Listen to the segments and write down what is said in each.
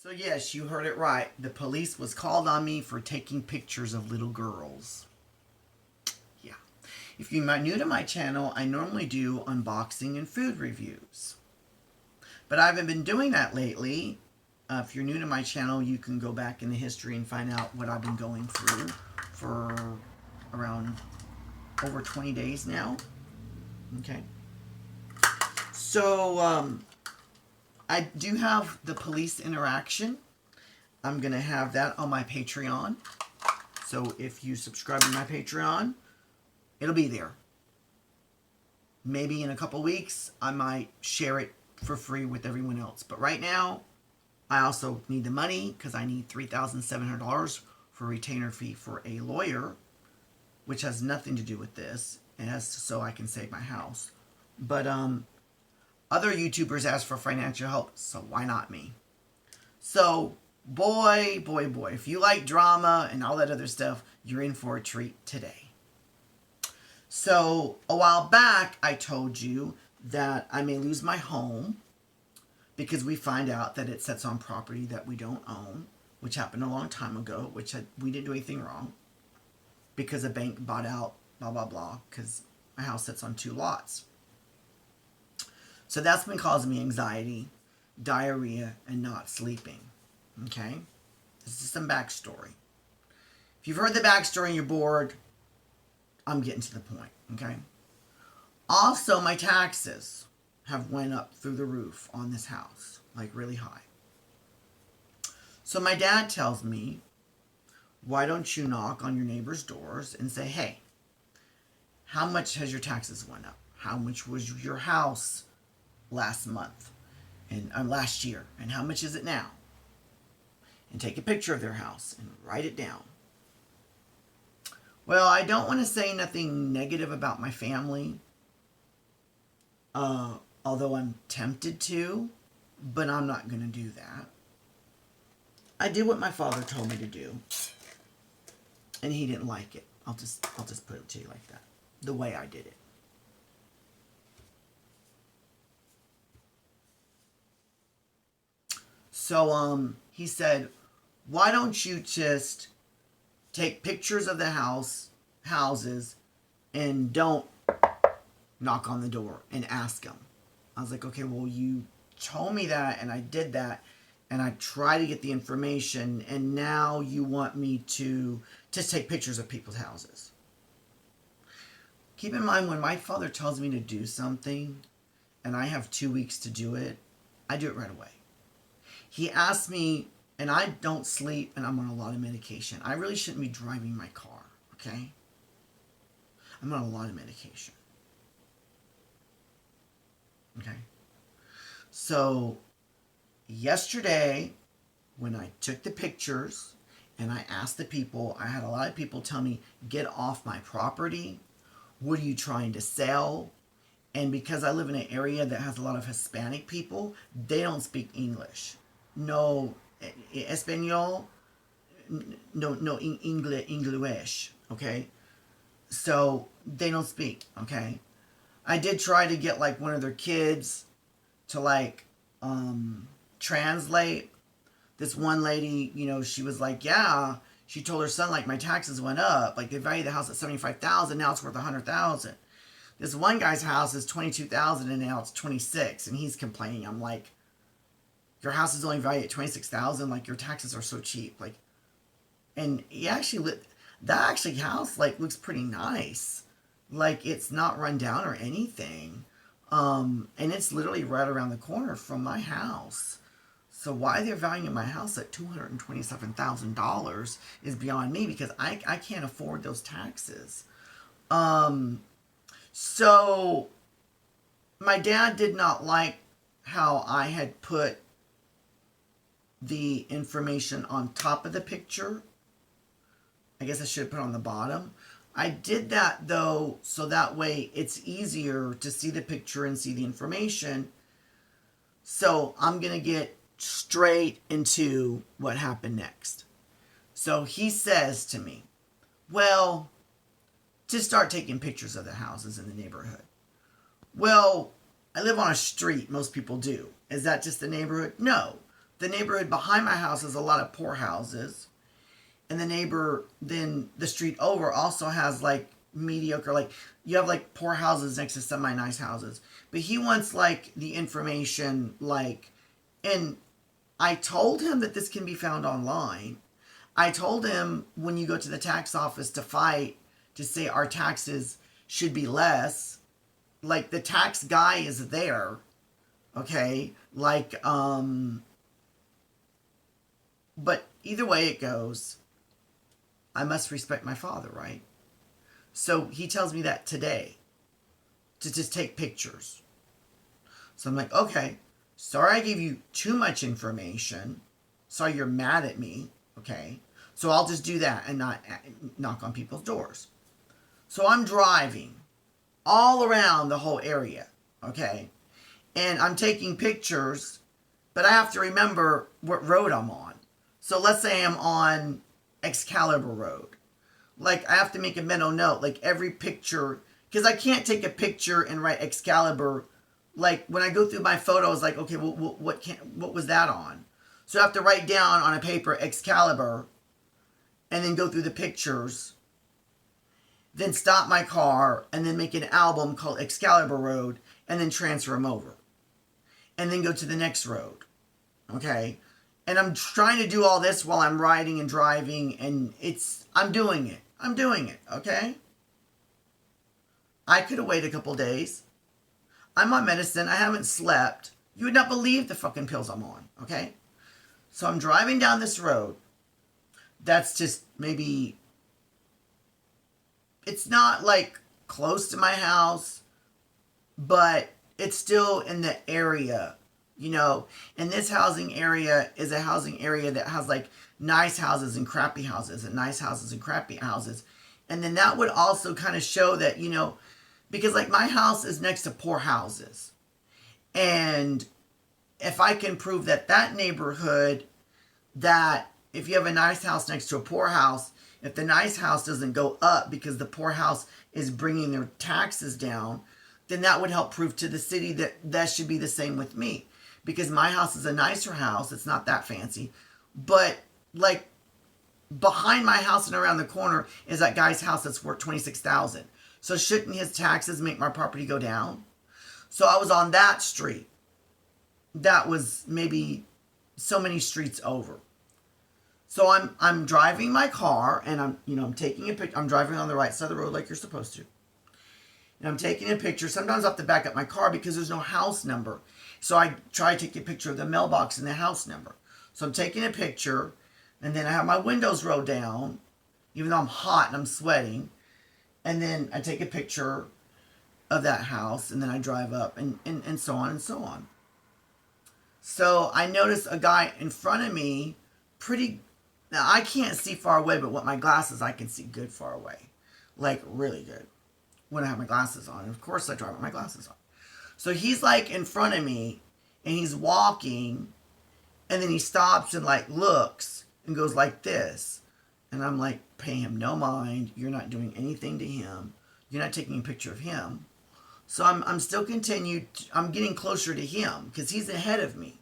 So yes, you heard it right. The police was called on me for taking pictures of little girls. Yeah. If you're new to my channel, I normally do unboxing and food reviews. But I haven't been doing that lately. If you're new to my channel, you can go back in the history and find out what I've been going through for around over 20 days now. Okay. So, I do have the police interaction. I'm going to have that on my Patreon. So if you subscribe to my Patreon, it'll be there. Maybe in a couple weeks, I might share it for free with everyone else. But right now, I also need the money because I need $3,700 for a retainer fee for a lawyer, which has nothing to do with this. It has so I can save my house. But other YouTubers ask for financial help, so why not me? So, boy, if you like drama and all that other stuff, you're in for a treat today. So, a while back, I told you that I may lose my home because we find out that it sits on property that we don't own, which happened a long time ago, we didn't do anything wrong because a bank bought out, blah, blah, blah, because my house sits on 2 lots. So that's been causing me anxiety, diarrhea, and not sleeping. Okay? This is some backstory. If you've heard the backstory and you're bored, I'm getting to the point. Okay? Also, my taxes have went up through the roof on this house. Like really high. So my dad tells me, why don't you knock on your neighbor's doors and say, hey, how much has your taxes went up? How much was your house last month and last year, and how much is it now? And take a picture of their house and write it down. Well, I don't want to say nothing negative about my family, although I'm tempted to, but I'm not going to do that. I did what my father told me to do, and he didn't like it. I'll just put it to you like that, the way I did it. So, he said, why don't you just take pictures of the houses, and don't knock on the door and ask them. I was like, okay, well, you told me that, and I did that, and I tried to get the information, and now you want me to just take pictures of people's houses. Keep in mind, when my father tells me to do something, and I have 2 weeks to do it, I do it right away. He asked me, and I don't sleep, and I'm on a lot of medication. I really shouldn't be driving my car, okay? I'm on a lot of medication. Okay? So, yesterday, when I took the pictures, and I asked the people, I had a lot of people tell me, get off my property. What are you trying to sell? And because I live in an area that has a lot of Hispanic people, they don't speak English. No Espanol, no English, okay? So they don't speak, okay? I did try to get like one of their kids to like translate. This one lady, she was like, yeah, she told her son like my taxes went up, like they valued the house at $75,000, now it's worth $100,000. This one guy's house is $22,000 and now it's $26,000, and he's complaining. I'm like, your house is only valued at $26,000. Like, your taxes are so cheap. Like, and he actually that house like looks pretty nice. Like, it's not run down or anything. And it's literally right around the corner from my house. So why they're valuing my house at $227,000 is beyond me, because I can't afford those taxes. So my dad did not like how I had put the information on top of the picture. I guess I should have put it on the bottom. I did that though, so that way it's easier to see the picture and see the information. So I'm going to get straight into what happened next. So he says to me, well, to start taking pictures of the houses in the neighborhood. Well, I live on a street, most people do. Is that just the neighborhood? No. the neighborhood behind my house is a lot of poor houses. And then the street over also has like mediocre, like you have like poor houses next to semi nice houses. But he wants like the information, like, and I told him that this can be found online. I told him when you go to the tax office to fight to say our taxes should be less, like the tax guy is there, okay? Like, but either way it goes, I must respect my father, right? So he tells me that today to just take pictures. So I'm like, okay, sorry I gave you too much information. Sorry you're mad at me, okay? So I'll just do that and not knock on people's doors. So I'm driving all around the whole area, okay? And I'm taking pictures, but I have to remember what road I'm on. So let's say I'm on Excalibur Road. Like, I have to make a mental note, like every picture, because I can't take a picture and write Excalibur. Like, when I go through my photos, like, okay, well, what was that on? So I have to write down on a paper Excalibur, and then go through the pictures, then stop my car, and then make an album called Excalibur Road, and then transfer them over. And then go to the next road. Okay? And I'm trying to do all this while I'm riding and driving, and I'm doing it. I'm doing it, okay? I could have waited a couple days. I'm on medicine. I haven't slept. You would not believe the fucking pills I'm on, okay? So I'm driving down this road. That's just maybe, it's not like close to my house, but it's still in the area, you know. And this housing area is a housing area that has like nice houses and crappy houses and nice houses and crappy houses. And then that would also kind of show that, you know, because like my house is next to poor houses. And if I can prove that that neighborhood, that if you have a nice house next to a poor house, if the nice house doesn't go up because the poor house is bringing their taxes down, then that would help prove to the city that that should be the same with me. Because my house is a nicer house. It's not that fancy. But like behind my house and around the corner is that guy's house that's worth $26,000. So shouldn't his taxes make my property go down? So I was on that street. That was maybe so many streets over. So I'm driving my car and I'm taking a picture. I'm driving on the right side of the road like you're supposed to. And I'm taking a picture. Sometimes I have to back up my car because there's no house number. So I try to take a picture of the mailbox and the house number. So I'm taking a picture, and then I have my windows rolled down, even though I'm hot and I'm sweating. And then I take a picture of that house, and then I drive up, and so on and so on. So I noticed a guy in front of me, now I can't see far away, but with my glasses I can see good far away. Like really good. When I have my glasses on. And of course I drive with my glasses on. So he's like in front of me, and he's walking, and then he stops and like looks and goes like this. And I'm like, pay him no mind. You're not doing anything to him. You're not taking a picture of him. So I'm still I'm getting closer to him because he's ahead of me.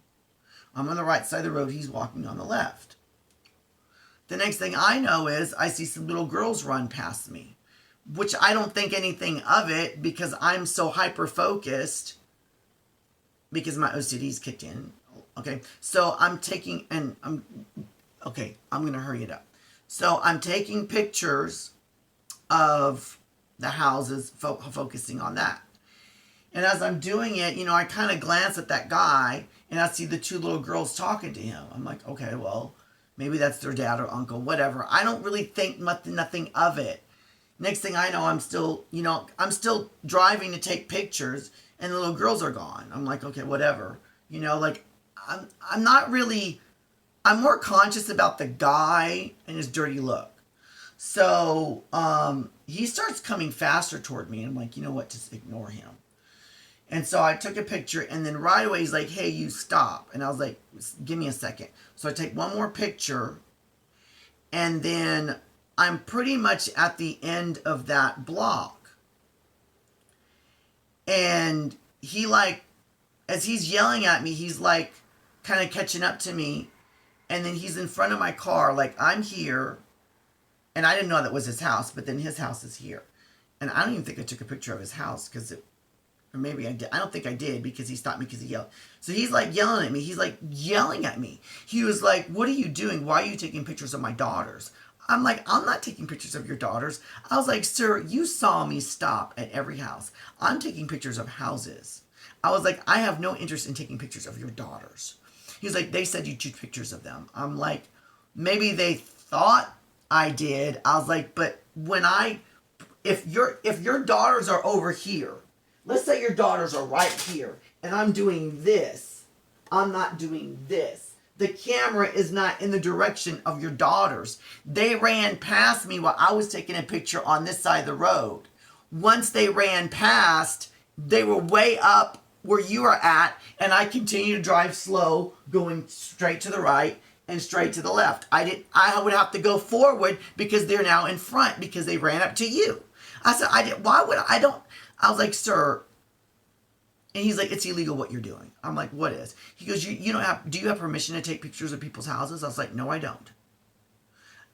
I'm on the right side of the road. He's walking on the left. The next thing I know is I see some little girls run past me, which I don't think anything of it because I'm so hyper-focused because my OCD's kicked in. Okay, so I'm going to hurry it up. So I'm taking pictures of the houses, focusing on that. And as I'm doing it, you know, I kind of glance at that guy and I see the two little girls talking to him. I'm like, okay, well, maybe that's their dad or uncle, whatever. I don't really think nothing of it. Next thing I know, I'm still driving to take pictures and the little girls are gone. I'm like, okay, whatever. You know, like I'm not really, I'm more conscious about the guy and his dirty look. So he starts coming faster toward me. And I'm like, you know what, just ignore him. And so I took a picture, and then right away he's like, hey, you stop. And I was like, give me a second. So I take one more picture, and then I'm pretty much at the end of that block. And he like, as he's yelling at me, he's like, kind of catching up to me. And then he's in front of my car, like I'm here. And I didn't know that was his house, but then his house is here. And I don't even think I took a picture of his house because it, or maybe I did. I don't think I did because he stopped me because he yelled. So he's like yelling at me. He's like yelling at me. He was like, "What are you doing? Why are you taking pictures of my daughters?" I'm like, "I'm not taking pictures of your daughters." I was like, "Sir, you saw me stop at every house. I'm taking pictures of houses." I was like, "I have no interest in taking pictures of your daughters." He's like, "They said you took pictures of them." I'm like, "Maybe they thought I did." I was like, "But when if your daughters are over here, let's say your daughters are right here, and I'm doing this. I'm not doing this. The camera is not in the direction of your daughters. They ran past me while I was taking a picture on this side of the road. Once they ran past, they were way up where you are at, and I continue to drive slow, going straight to the right and straight to the left. I would have to go forward because they're now in front because they ran up to you. I said, why would I don't, I was like, "Sir," and he's like, "It's illegal what you're doing." I'm like, "What is?" He goes, you don't have, "Do you have permission to take pictures of people's houses?" I was like, "No, I don't."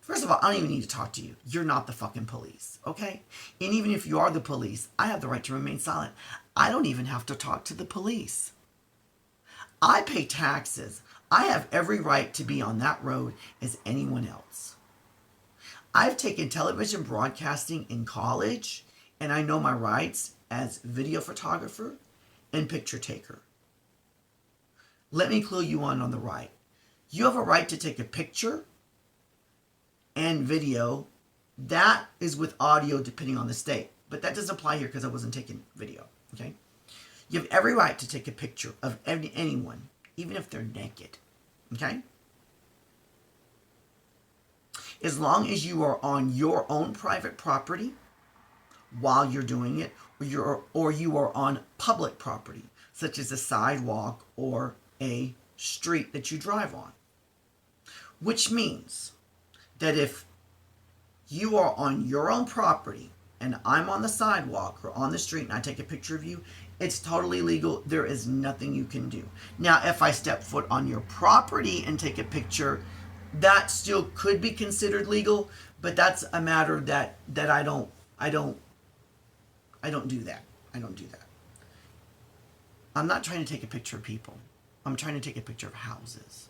First of all, I don't even need to talk to you. You're not the fucking police, okay? And even if you are the police, I have the right to remain silent. I don't even have to talk to the police. I pay taxes. I have every right to be on that road as anyone else. I've taken television broadcasting in college, and I know my rights as video photographer and picture taker. Let me clue you on the right. You have a right to take a picture and video. That is with audio depending on the state, but that doesn't apply here because I wasn't taking video, okay? You have every right to take a picture of anyone, even if they're naked, okay? As long as you are on your own private property while you're doing it, or you are on public property, such as a sidewalk or a street that you drive on. Which means that if you are on your own property and I'm on the sidewalk or on the street and I take a picture of you, it's totally legal. There is nothing you can do. Now, if I step foot on your property and take a picture, that still could be considered legal, but that's a matter that I don't do that. I don't do that. I'm not trying to take a picture of people. I'm trying to take a picture of houses.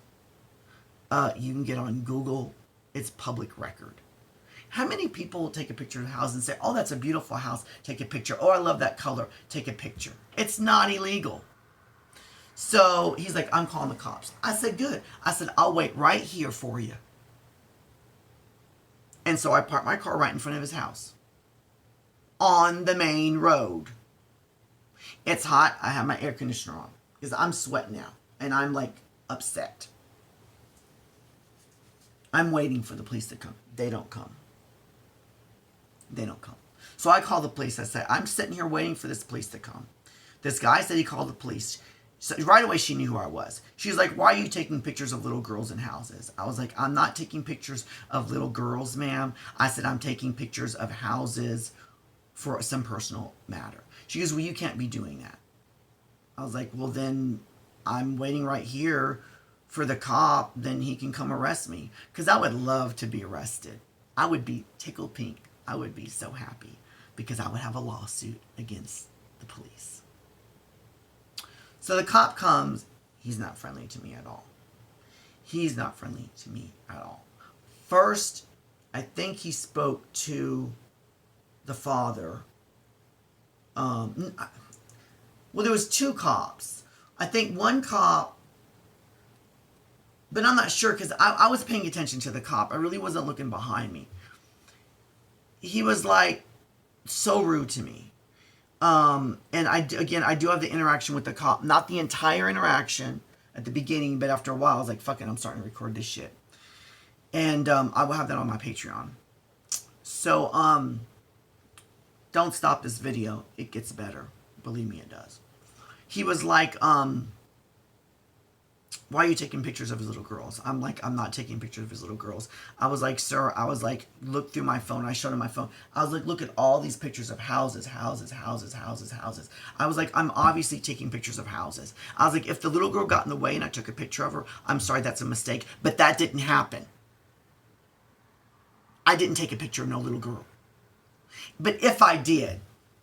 You can get on Google. It's public record. How many people will take a picture of a house and say, "Oh, that's a beautiful house. Take a picture. Oh, I love that color. Take a picture." It's not illegal. So he's like, "I'm calling the cops." I said, "Good." I said, "I'll wait right here for you." And so I parked my car right in front of his house on the main road. It's hot. I have my air conditioner on because I'm sweating now and I'm like upset. I'm waiting for the police to come. They don't come. They don't come. So I call the police. I say, "I'm sitting here waiting for this police to come." This guy said he called the police. So right away she knew who I was. She was like, "Why are you taking pictures of little girls in houses?" I was like, "I'm not taking pictures of little girls, ma'am." I said, "I'm taking pictures of houses for some personal matter." She goes, "Well, you can't be doing that." I was like, "Well, then I'm waiting right here for the cop. Then he can come arrest me." Because I would love to be arrested. I would be tickled pink. I would be so happy because I would have a lawsuit against the police. So the cop comes. He's not friendly to me at all. He's not friendly to me at all. First, I think he spoke to the father. Well, there was two cops. I think one cop, but I'm not sure because I was paying attention to the cop. I really wasn't looking behind me. He was like so rude to me. And I do have the interaction with the cop. Not the entire interaction at the beginning, but after a while, I was like, "Fuck it, I'm starting to record this shit." And I will have that on my Patreon. So, don't stop this video. It gets better. Believe me, it does. He was like, why are you taking pictures of his little girls? I'm like, I'm not taking pictures of his little girls. I was like, sir, I was like, look through my phone. I showed him my phone. I was like, look at all these pictures of houses, houses, houses, houses, houses. I was like, I'm obviously taking pictures of houses. I was like, if the little girl got in the way and I took a picture of her, I'm sorry, that's a mistake. But that didn't happen. I didn't take a picture of no little girl. But if I did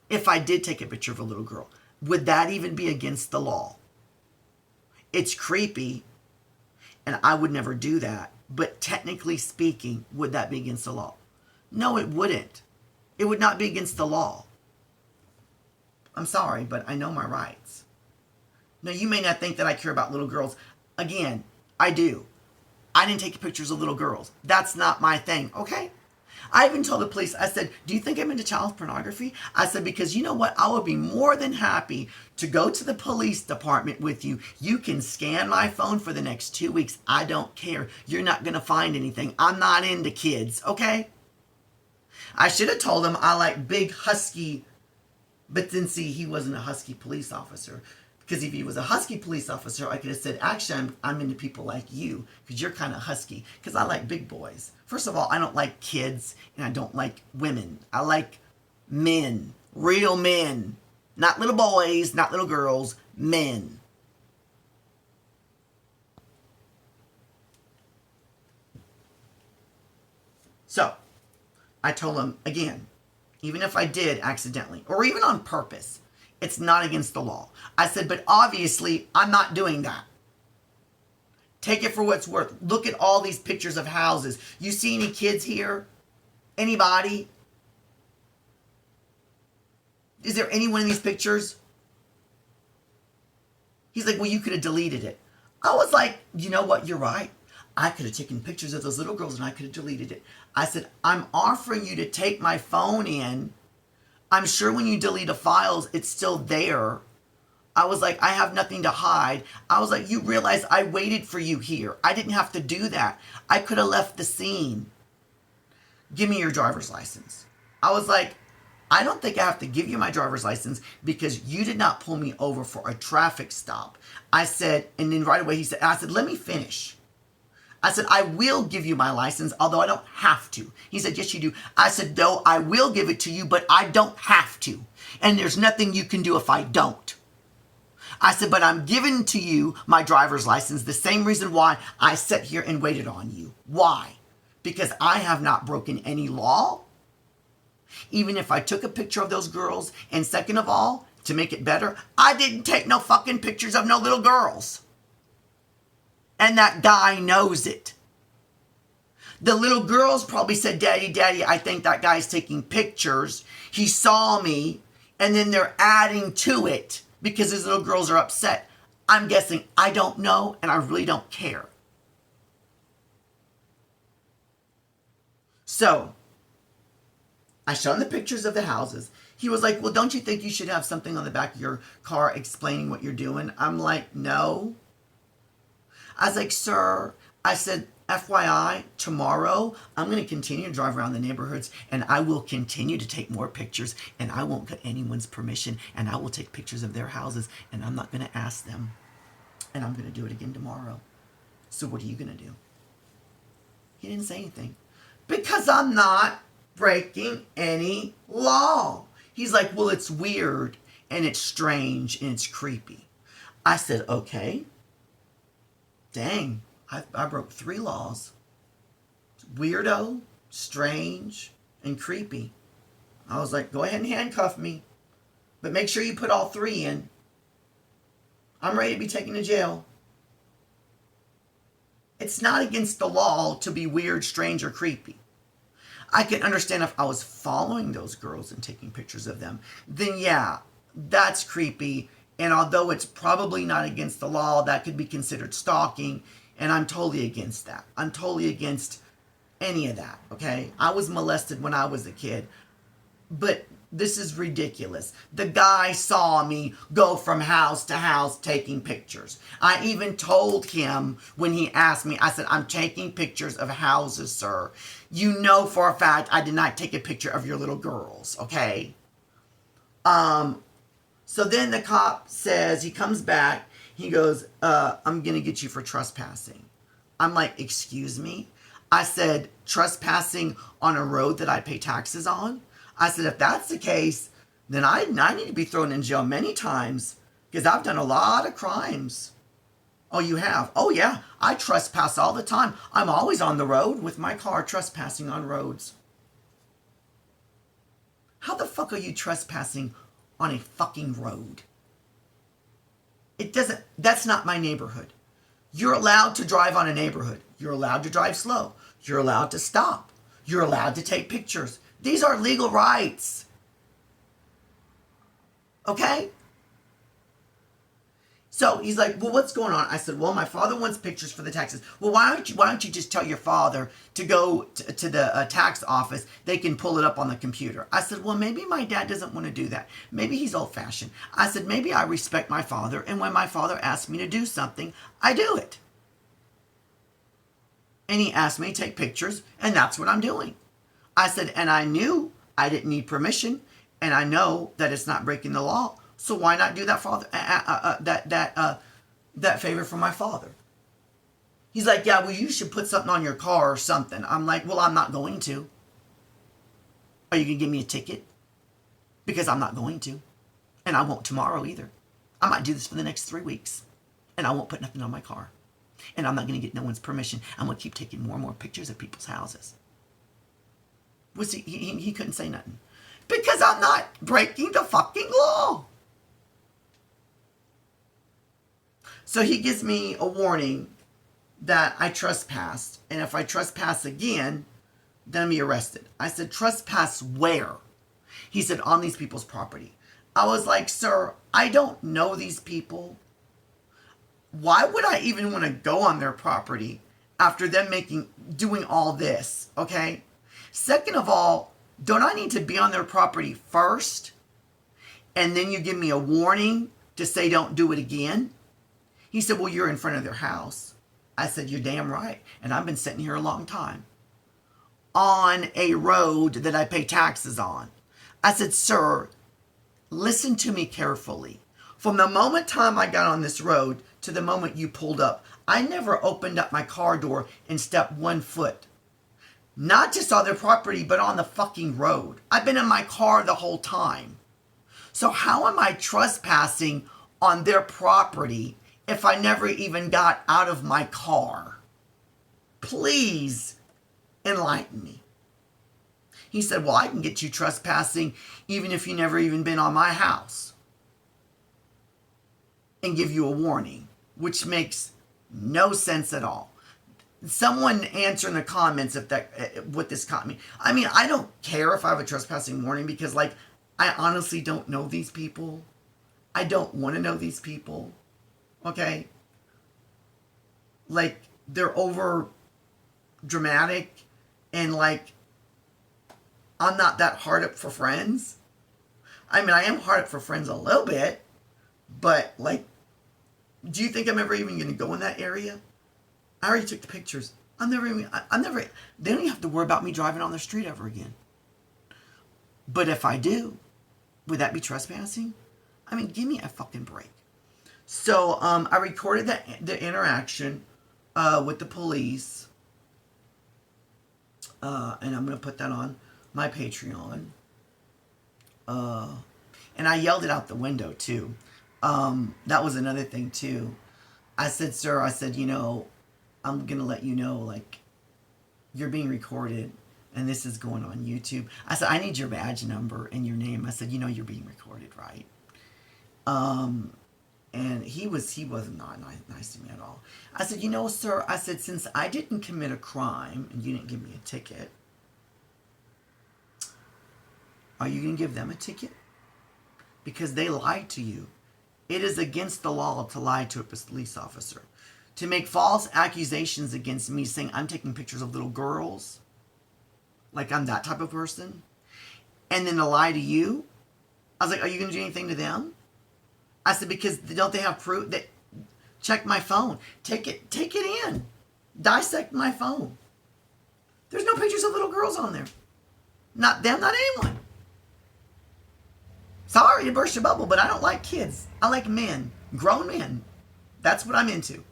take a picture of a little girl, would that even be against the law? It's creepy, and I would never do that. But technically speaking, would that be against the law? No, it wouldn't. It would not be against the law. I'm sorry, but I know my rights. Now, you may not think that I care about little girls. Again, I do. I didn't take pictures of little girls. That's not my thing, okay? I even told the police, I said, do you think I'm into child pornography? I said, because you know what? I would be more than happy to go to the police department with you. You can scan my phone for the next 2 weeks. I don't care. You're not going to find anything. I'm not into kids, okay? I should have told him I like big husky, but then see, he wasn't a husky police officer. Because if he was a husky police officer, I could have said, actually, I'm into people like you because you're kind of husky. Because I like big boys. First of all, I don't like kids and I don't like women. I like men, real men. Not little boys, not little girls, men. So, I told him, again, even if I did accidentally or even on purpose, it's not against the law. I said, but obviously, I'm not doing that. Take it for what it's worth. Look at all these pictures of houses. You see any kids here? Anybody? Is there anyone in these pictures? He's like, well, you could have deleted it. I was like, you know what? You're right. I could have taken pictures of those little girls and I could have deleted it. I said, I'm offering you to take my phone in. I'm sure when you delete a file, it's still there. I was like, I have nothing to hide. I was like, you realize I waited for you here. I didn't have to do that. I could have left the scene. Give me your driver's license. I was like, I don't think I have to give you my driver's license because you did not pull me over for a traffic stop. I said, and then right away I said, let me finish. I said, I will give you my license, although I don't have to. He said, yes, you do. I said, no, I will give it to you, but I don't have to. And there's nothing you can do if I don't. I said, but I'm giving to you my driver's license, the same reason why I sat here and waited on you. Why? Because I have not broken any law. Even if I took a picture of those girls, and second of all, to make it better, I didn't take no fucking pictures of no little girls. And that guy knows it. The little girls probably said, Daddy, Daddy, I think that guy's taking pictures. He saw me, and then they're adding to it because his little girls are upset. I'm guessing. I don't know, and I really don't care. So, I showed him the pictures of the houses. He was like, well, don't you think you should have something on the back of your car explaining what you're doing? I'm like, no. I was like, sir, I said, FYI, tomorrow I'm going to continue to drive around the neighborhoods and I will continue to take more pictures and I won't get anyone's permission and I will take pictures of their houses and I'm not going to ask them and I'm going to do it again tomorrow. So what are you going to do? He didn't say anything because I'm not breaking any law. He's like, well, it's weird and it's strange and it's creepy. I said, okay. Dang, I broke 3 laws. Weirdo, strange, and creepy. I was like, go ahead and handcuff me. But make sure you put all 3 in. I'm ready to be taken to jail. It's not against the law to be weird, strange, or creepy. I can understand if I was following those girls and taking pictures of them. Then yeah, that's creepy. And although it's probably not against the law, that could be considered stalking. And I'm totally against that. I'm totally against any of that, okay? I was molested when I was a kid. But this is ridiculous. The guy saw me go from house to house taking pictures. I even told him when he asked me, I said, I'm taking pictures of houses, sir. You know for a fact I did not take a picture of your little girls, okay? So then the cop says, he comes back, He goes, I'm going to get you for trespassing. I'm like, excuse me? I said, trespassing on a road that I pay taxes on? I said, if that's the case, then I need to be thrown in jail many times because I've done a lot of crimes. Oh, you have? Oh, yeah. I trespass all the time. I'm always on the road with my car trespassing on roads. How the fuck are you trespassing on a fucking road? That's not my neighborhood. You're allowed to drive on a neighborhood. You're allowed to drive slow. You're allowed to stop. You're allowed to take pictures. These are legal rights. Okay? So he's like, well, what's going on? I said, well, my father wants pictures for the taxes. Well, why don't you just tell your father to go to the tax office? They can pull it up on the computer. I said, well, maybe my dad doesn't want to do that. Maybe he's old fashioned. I said, maybe I respect my father. And when my father asks me to do something, I do it. And he asked me to take pictures. And that's what I'm doing. I said, and I knew I didn't need permission. And I know that it's not breaking the law. So why not do that that favor for my father? He's like, yeah, well, you should put something on your car or something. I'm like, well, I'm not going to. Are you going to give me a ticket? Because I'm not going to. And I won't tomorrow either. I might do this for the next 3 weeks. And I won't put nothing on my car. And I'm not going to get no one's permission. I'm going to keep taking more and more pictures of people's houses. He couldn't say nothing. Because I'm not breaking the fucking law. So he gives me a warning that I trespassed. And if I trespass again, then I'll be arrested. I said, trespass where? He said, on these people's property. I was like, sir, I don't know these people. Why would I even want to go on their property after them doing all this? Okay. Second of all, don't I need to be on their property first? And then you give me a warning to say don't do it again? He said, well, you're in front of their house. I said, you're damn right. And I've been sitting here a long time. On a road that I pay taxes on. I said, sir, listen to me carefully. From the moment time I got on this road to the moment you pulled up, I never opened up my car door and stepped 1 foot. Not just on their property, but on the fucking road. I've been in my car the whole time. So how am I trespassing on their property if I never even got out of my car? Please enlighten me. He said, well, I can get you trespassing even if you never even been on my house. And give you a warning, which makes no sense at all. Someone answer in the comments what this caught me. I mean, I don't care if I have a trespassing warning because, like, I honestly don't know these people. I don't want to know these people. Okay? Like, they're over dramatic and, like, I'm not that hard up for friends. I mean, I am hard up for friends a little bit, but, like, do you think I'm ever even going to go in that area? I already took the pictures. they don't even have to worry about me driving on the street ever again. But if I do, would that be trespassing? I mean, give me a fucking break. So, I recorded the interaction, with the police. And I'm going to put that on my Patreon. And I yelled it out the window too. That was another thing too. I said, sir, I'm going to let you know, like, you're being recorded and this is going on YouTube. I said, I need your badge number and your name. I said, you're being recorded, right? And he was not nice to me at all. I said, sir, I said, since I didn't commit a crime and you didn't give me a ticket, are you going to give them a ticket? Because they lied to you. It is against the law to lie to a police officer. To make false accusations against me saying I'm taking pictures of little girls, like I'm that type of person, and then to lie to you. I was like, are you going to do anything to them? I said, because don't they have proof? Check my phone. Take it in. Dissect my phone. There's no pictures of little girls on there. Not them, not anyone. Sorry to burst your bubble, but I don't like kids. I like men. Grown men. That's what I'm into.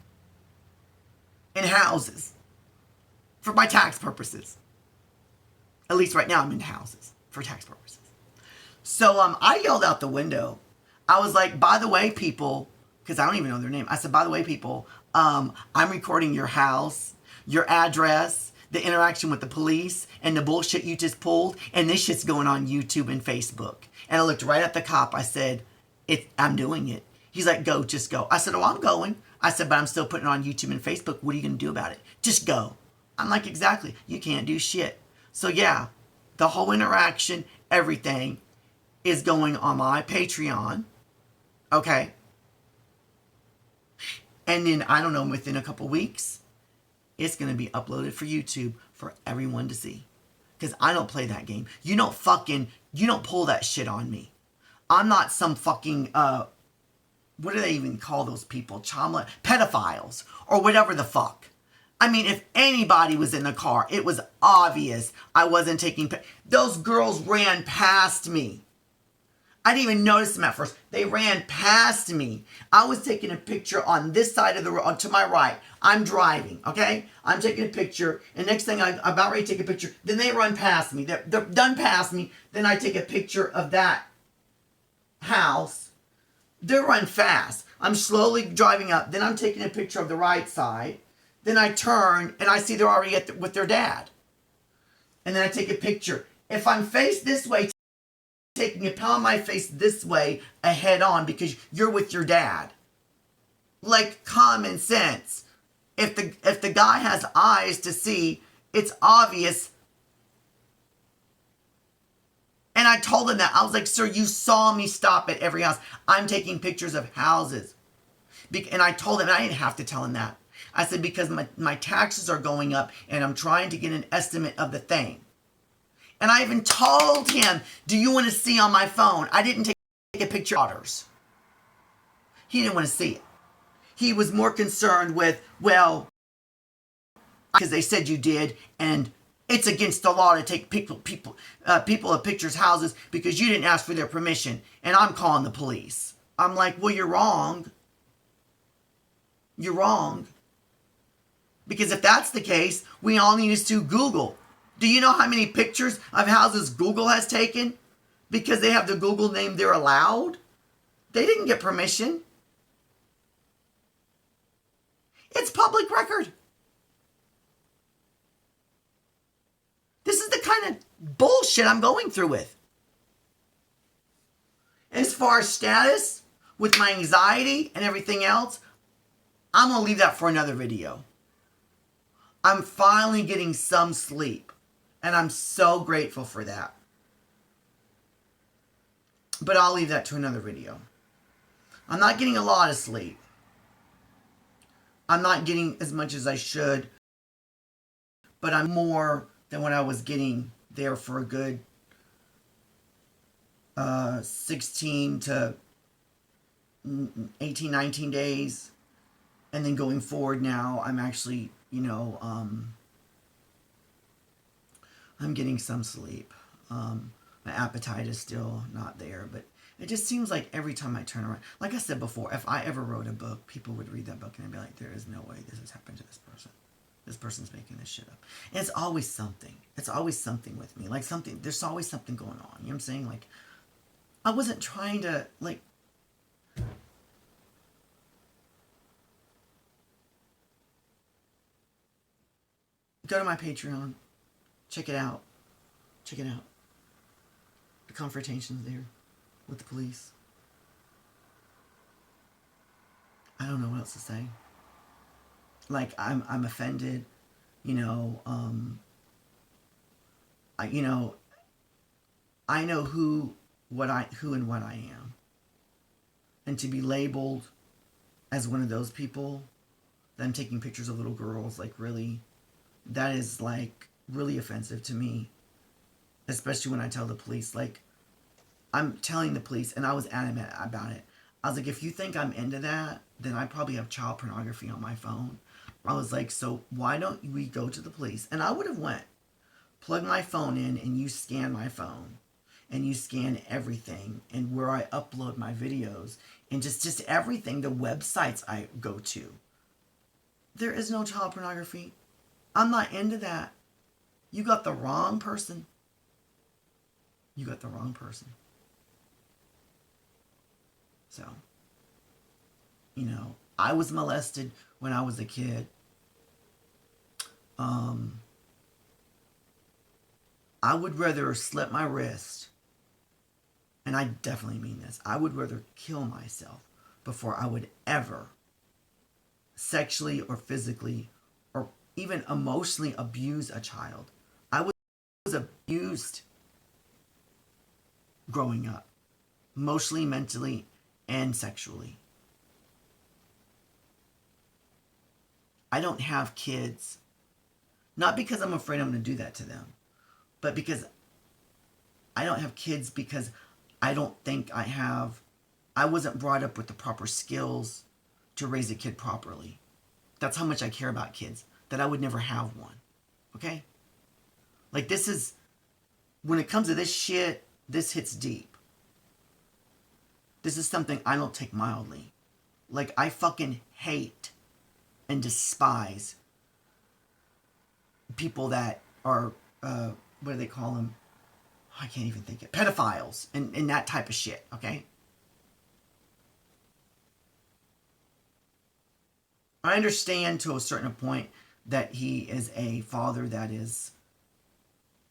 In houses. For my tax purposes. At least right now I'm into houses. For tax purposes. So I yelled out the window. I was like, by the way, people, because I don't even know their name. I said, by the way, people, I'm recording your house, your address, the interaction with the police, and the bullshit you just pulled. And this shit's going on YouTube and Facebook. And I looked right at the cop. I said, I'm doing it. He's like, go, just go. I said, oh, I'm going. I said, but I'm still putting it on YouTube and Facebook. What are you going to do about it? Just go. I'm like, exactly. You can't do shit. So yeah, the whole interaction, everything is going on my Patreon. Okay. And then, I don't know, within a couple weeks, it's going to be uploaded for YouTube for everyone to see. Because I don't play that game. You don't pull that shit on me. I'm not some fucking, what do they even call those people? Pedophiles. Or whatever the fuck. I mean, if anybody was in the car, it was obvious I wasn't taking... Those girls ran past me. I didn't even notice them at first. They ran past me. I was taking a picture on this side of the road, to my right. I'm driving, okay? I'm taking a picture, and next thing I'm about ready to take a picture. Then they run past me. They're done past me. Then I take a picture of that house. They run fast. I'm slowly driving up. Then I'm taking a picture of the right side. Then I turn, and I see they're already with their dad. And then I take a picture. If I'm faced this way, taking a pound my face this way head on because you're with your dad. Like common sense. If the guy has eyes to see, it's obvious. And I told him that. I was like, sir, you saw me stop at every house. I'm taking pictures of houses. And I told him, and I didn't have to tell him that. I said, because my taxes are going up and I'm trying to get an estimate of the thing. And I even told him, do you want to see on my phone? I didn't take a picture of daughters. He didn't want to see it. He was more concerned with, well, because they said you did, and it's against the law to take people of pictures' houses because you didn't ask for their permission, and I'm calling the police. I'm like, well, you're wrong. You're wrong. Because if that's the case, we all need to sue Google. Do you know how many pictures of houses Google has taken? Because they have the Google name, they're allowed? They didn't get permission. It's public record. This is the kind of bullshit I'm going through with. As far as status, with my anxiety and everything else, I'm going to leave that for another video. I'm finally getting some sleep. And I'm so grateful for that. But I'll leave that to another video. I'm not getting a lot of sleep. I'm not getting as much as I should. But I'm more than what I was getting there for a good 16 to 18, 19 days. And then going forward now, I'm actually, I'm getting some sleep. My appetite is still not there, but it just seems like every time I turn around, like I said before, if I ever wrote a book, people would read that book and they'd be like, there is no way this has happened to this person. This person's making this shit up. And it's always something. It's always something with me. Like something, there's always something going on. You know what I'm saying? Like, I wasn't trying to, like, go to my Patreon. Check it out. Check it out. The confrontations there with the police. I don't know what else to say. Like, I'm offended. I know who and what I am. And to be labeled as one of those people, that I'm taking pictures of little girls, like, really, that is, like, really offensive to me. Especially when I tell the police, like, I'm telling the police, and I was adamant about it. I was like, if you think I'm into that, then I probably have child pornography on my phone. I was like, so why don't we go to the police? And I would have went, plugged my phone in, and you scan my phone. and you scan everything and where I upload my videos and just everything, the websites I go to. There is no child pornography. I'm not into that. You got the wrong person. You got the wrong person. So, I was molested when I was a kid. I would rather slit my wrist, and I definitely mean this, I would rather kill myself before I would ever sexually or physically or even emotionally abuse a child. I was abused growing up, emotionally, mentally, and sexually. I don't have kids, not because I'm afraid I'm going to do that to them, but because I don't have kids because I don't think I wasn't brought up with the proper skills to raise a kid properly. That's how much I care about kids, that I would never have one. Okay? Like, this is, when it comes to this shit, this hits deep. This is something I don't take mildly. Like, I fucking hate and despise people that are, what do they call them? I can't even think of it. Pedophiles and that type of shit, okay? I understand to a certain point that he is a father that is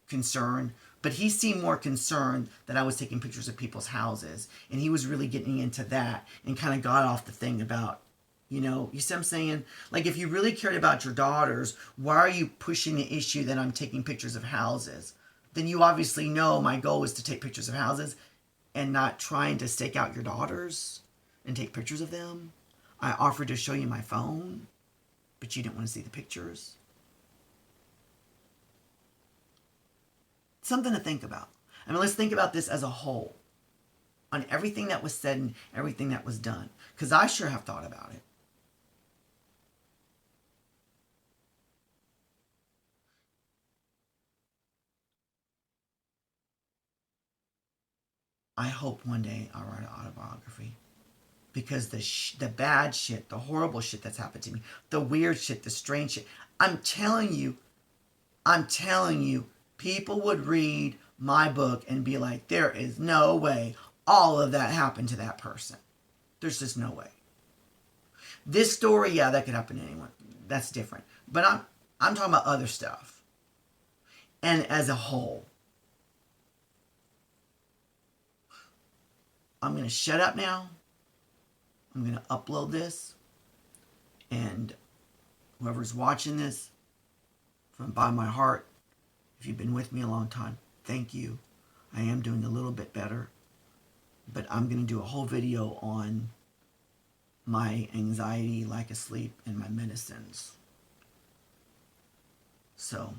concerned, but he seemed more concerned that I was taking pictures of people's houses, and he was really getting into that and kind of got off the thing about, you see what I'm saying? Like, if you really cared about your daughters, why are you pushing the issue that I'm taking pictures of houses? Then you obviously know my goal is to take pictures of houses and not trying to stake out your daughters and take pictures of them. I offered to show you my phone, but you didn't want to see the pictures. Something to think about. I mean, let's think about this as a whole, on everything that was said and everything that was done, because I sure have thought about it. I hope one day I'll write an autobiography, because the bad shit, the horrible shit that's happened to me, the weird shit, the strange shit, I'm telling you, people would read my book and be like, there is no way all of that happened to that person. There's just no way. This story, yeah, that could happen to anyone. That's different. But I'm talking about other stuff. And as a whole, I'm going to shut up now. I'm going to upload this. And whoever's watching this, from the bottom of my heart, if you've been with me a long time, thank you. I am doing a little bit better. But I'm going to do a whole video on my anxiety, lack of sleep, and my medicines. So